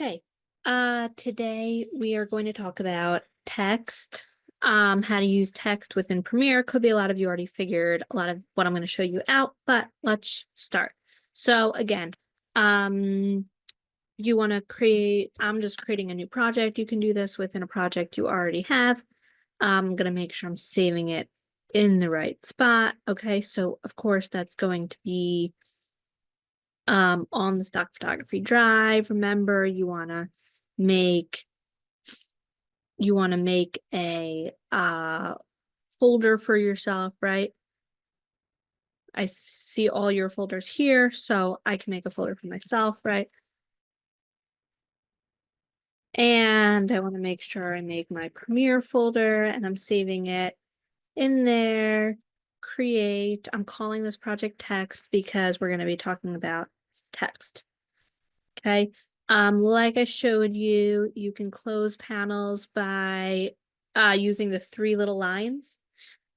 Okay. Today we are going to talk about text, how to use text within Premiere. Could be a lot of you already figured a lot of what I'm going to show you out, but let's start. So again, you want to create, I'm just creating a new project. You can do this within a project you already have. I'm going to make sure I'm saving it in the right spot. Okay, so of course that's going to be on the stock photography drive. Remember, you want to make a folder for yourself, right? I see all your folders here, so I can make a folder for myself, right? And I want to make sure I make my Premiere folder and I'm saving it in there. Create, I'm calling this project text because we're going to be talking about text. Okay. Like I showed you, you can close panels by using the three little lines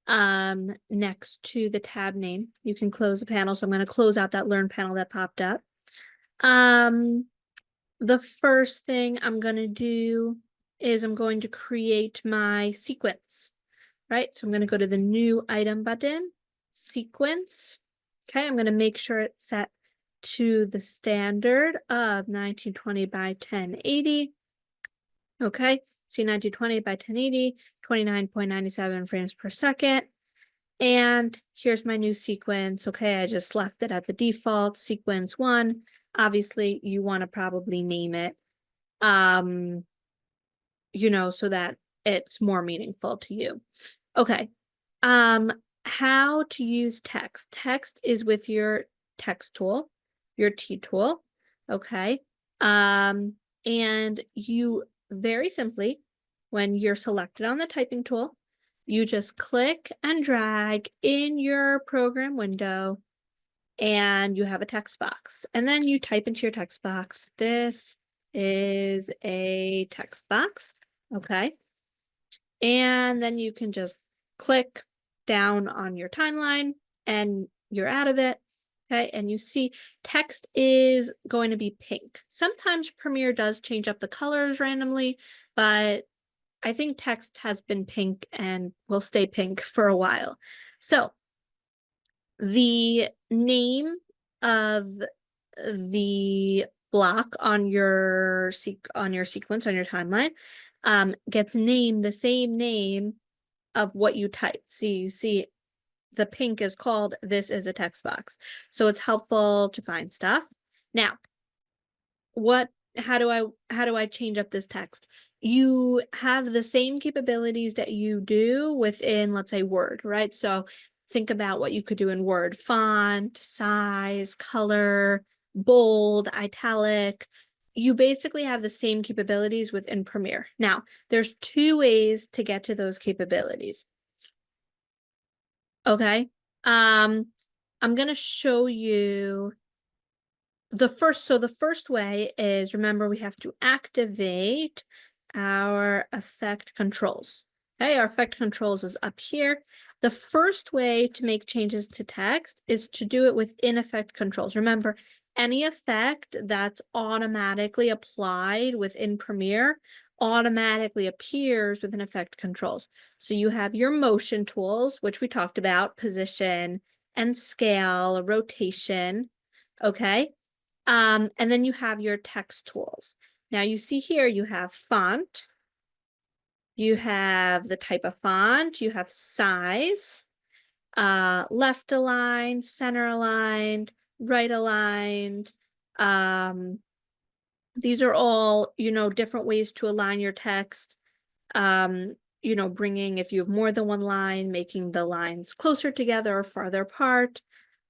next to the tab name. You can close the panel. So I'm going to close out that Learn panel that popped up. The first thing I'm going to do is I'm going to create my sequence, right? So I'm going to go to the New Item button, Sequence. Okay, I'm going to make sure it's set to the standard of 1920 by 1080. Okay, see 1920 by 1080, 29.97 frames per second. And here's my new sequence. Okay, I just left it at the default, sequence 1. Obviously, you want to probably name it, so that it's more meaningful to you. Okay, how to use text. Text is with your text tool, your T tool, okay? And you very simply, when you're selected on the typing tool, you just click and drag in your program window and you have a text box. And then you type into your text box. This is a text box, okay? And then you can just click down on your timeline and you're out of it. Okay, and you see text is going to be pink. Sometimes Premiere does change up the colors randomly, but I think text has been pink and will stay pink for a while. So the name of the block on your sequence on your timeline gets named the same name of what you typed. So you see the pink is called "This is a text box." So it's helpful to find stuff. Now, how do I change up this text? You have the same capabilities that you do within, let's say, Word, right? So think about what you could do in Word: font, size, color, bold, italic. You basically have the same capabilities within Premiere. Now, there's two ways to get to those capabilities. Okay. I'm going to show you the first way is, remember, we have to activate our effect controls. Okay, our effect controls is up here. The first way to make changes to text is to do it within effect controls. Remember, any effect that's automatically applied within Premiere automatically appears within effect controls. So you have your motion tools, which we talked about: position and scale, rotation. Okay. And then you have your text tools. Now you see here you have font, you have the type of font, you have size, left aligned, center aligned, right aligned. These are all, different ways to align your text. Bringing, if you have more than one line, making the lines closer together or farther apart.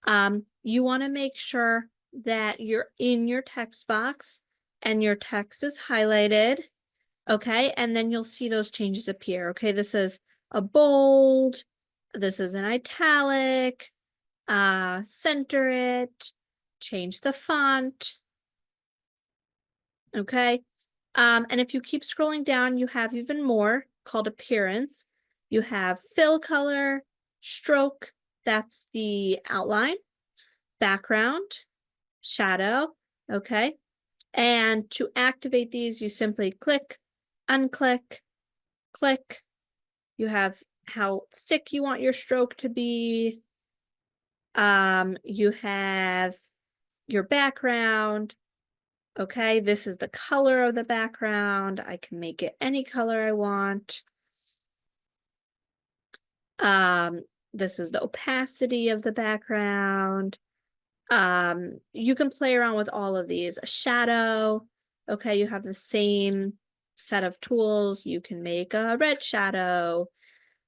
You want to make sure that you're in your text box and your text is highlighted, okay? And then you'll see those changes appear, okay? This is a bold, this is an italic, center it, change the font, okay? And if you keep scrolling down, you have even more called appearance. You have fill color, stroke, that's the outline, background, shadow, okay? And to activate these, you simply click, unclick, click. You have how thick you want your stroke to be. You have your background. Okay, this is the color of the background. I can make it any color I want. This is the opacity of the background. You can play around with all of these. A shadow. Okay, you have the same set of tools. You can make a red shadow.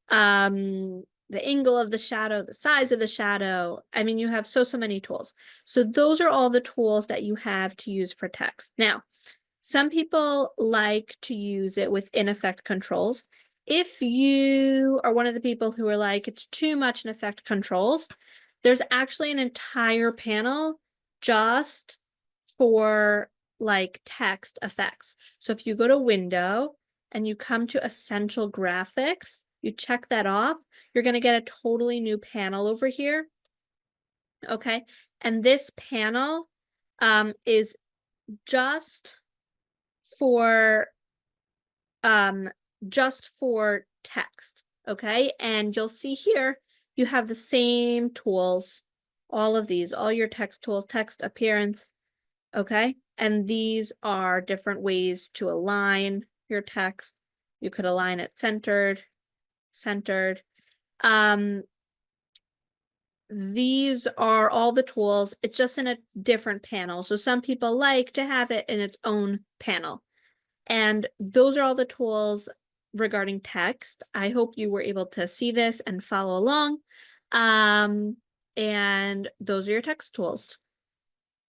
The angle of the shadow, the size of the shadow. I mean, you have so many tools. So those are all the tools that you have to use for text. Now, some people like to use it with in effect controls. If you are one of the people who are like, it's too much in effect controls, there's actually an entire panel just for like text effects. So if you go to Window and you come to Essential Graphics, you check that off, you're going to get a totally new panel over here. Okay. And this panel is just for text. Okay. And you'll see here, you have the same tools, all of these, all your text tools, text appearance. Okay. And these are different ways to align your text. You could align it centered. These are all the tools. It's just in a different panel. So some people like to have it in its own panel. And those are all the tools regarding text. I hope you were able to see this and follow along. And those are your text tools.